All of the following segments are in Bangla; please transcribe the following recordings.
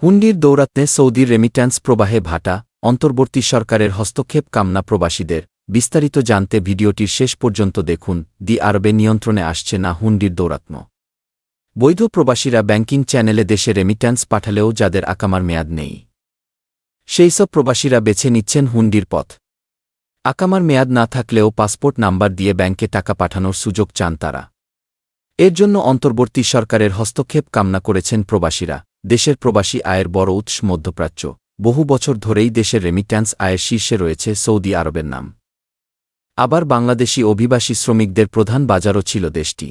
হুন্ডির দৌরাত্ম্যে সৌদির রেমিট্যান্স প্রবাহে ভাটা, অন্তর্বর্তী সরকারের হস্তক্ষেপ কামনা প্রবাসীদের। বিস্তারিত জানতে ভিডিওটির শেষ পর্যন্ত দেখুন। দি আরবে নিয়ন্ত্রণে আসছে না হুন্ডির দৌরাত্ম্য। বৈধ প্রবাসীরা ব্যাংকিং চ্যানেলে দেশে রেমিট্যান্স পাঠালেও যাদের আকামার মেয়াদ নেই, সেইসব প্রবাসীরা বেছে নিচ্ছেন হুন্ডির পথ। আকামার মেয়াদ না থাকলেও পাসপোর্ট নাম্বার দিয়ে ব্যাংকে টাকা পাঠানোর সুযোগ চান তারা। এর জন্য অন্তর্বর্তী সরকারের হস্তক্ষেপ কামনা করেছেন প্রবাসীরা। দেশের প্রবাসী আয়ের বড় উৎস মধ্যপ্রাচ্য। বহু বছর ধরেই দেশের রেমিট্যান্স আয়ের শীর্ষে রয়েছে সৌদি আরবের নাম। আবার বাংলাদেশি অভিবাসী শ্রমিকদের প্রধান বাজারও ছিল দেশটি।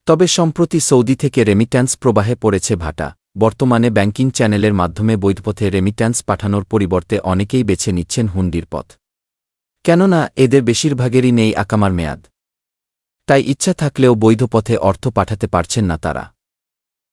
তবে সম্প্রতি সৌদি থেকে রেমিট্যান্স প্রবাহে পড়েছে ভাটা। বর্তমানে ব্যাংকিং চ্যানেলের মাধ্যমে বৈধপথে রেমিট্যান্স পাঠানোর পরিবর্তে অনেকেই বেছে নিচ্ছেন হুন্ডির পথ। কেননা এদের বেশিরভাগেরই নেই আকামার মেয়াদ। তাই ইচ্ছা থাকলেও বৈধ পথে অর্থ পাঠাতে পারছেন না তারা।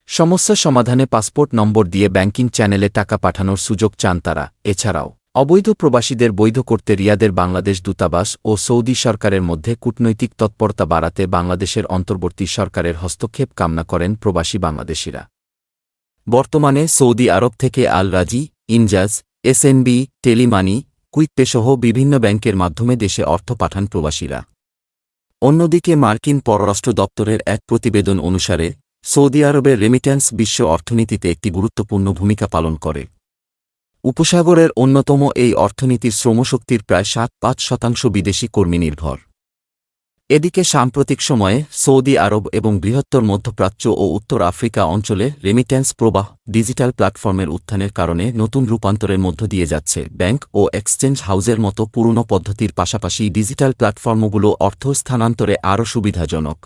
সমস্যা সমাধানে পাসপোর্ট নম্বর দিয়ে ব্যাংকিং চ্যানেলে টাকা পাঠানোর সুযোগ চান তারা। এছাড়াও অবৈধ প্রবাসীদের বৈধ করতে রিয়াদের বাংলাদেশ দূতাবাস ও সৌদি সরকারের মধ্যে কূটনৈতিক তৎপরতা বাড়াতে বাংলাদেশের অন্তর্বর্তী সরকারের হস্তক্ষেপ কামনা করেন প্রবাসী বাংলাদেশিরা। বর্তমানে সৌদি আরব থেকে আল রাজি, ইনজাজ, এসএনবি, টেলিমানি, কুইকপে সহ বিভিন্ন ব্যাংকের মাধ্যমে দেশে অর্থ পাঠান প্রবাসীরা। অন্যদিকে মার্কিন পররাষ্ট্র দপ্তরের এক প্রতিবেদন অনুসারে সৌদি আরবের রেমিট্যান্স বিশ্ব অর্থনীতিতে একটি গুরুত্বপূর্ণ ভূমিকা পালন করে। উপসাগরের অন্যতম এই অর্থনীতির শ্রমশক্তির প্রায় ৭-৫% বিদেশি কর্মী নির্ভর। এদিকে সাম্প্রতিক সময়ে সৌদি আরব এবং বৃহত্তর মধ্যপ্রাচ্য ও উত্তর আফ্রিকা অঞ্চলে রেমিট্যান্স প্রবাহ ডিজিটাল প্ল্যাটফর্মের উত্থানের কারণে নতুন রূপান্তরের মধ্য দিয়ে যাচ্ছে। ব্যাংক ও এক্সচেঞ্জ হাউসের মতো পুরনো পদ্ধতির পাশাপাশি ডিজিটাল প্ল্যাটফর্মগুলো অর্থ স্থানান্তরে আরও সুবিধাজনক,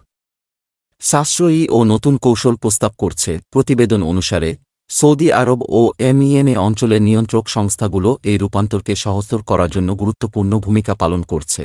সাশ্রয়ী ও নতুন কৌশল প্রস্তাব করছে। প্রতিবেদন অনুসারে সৌদি আরব ও এমইএনএ অঞ্চলের নিয়ন্ত্রক সংস্থাগুলো এই রূপান্তরকে সহজতর করার জন্য গুরুত্বপূর্ণ ভূমিকা পালন করছে।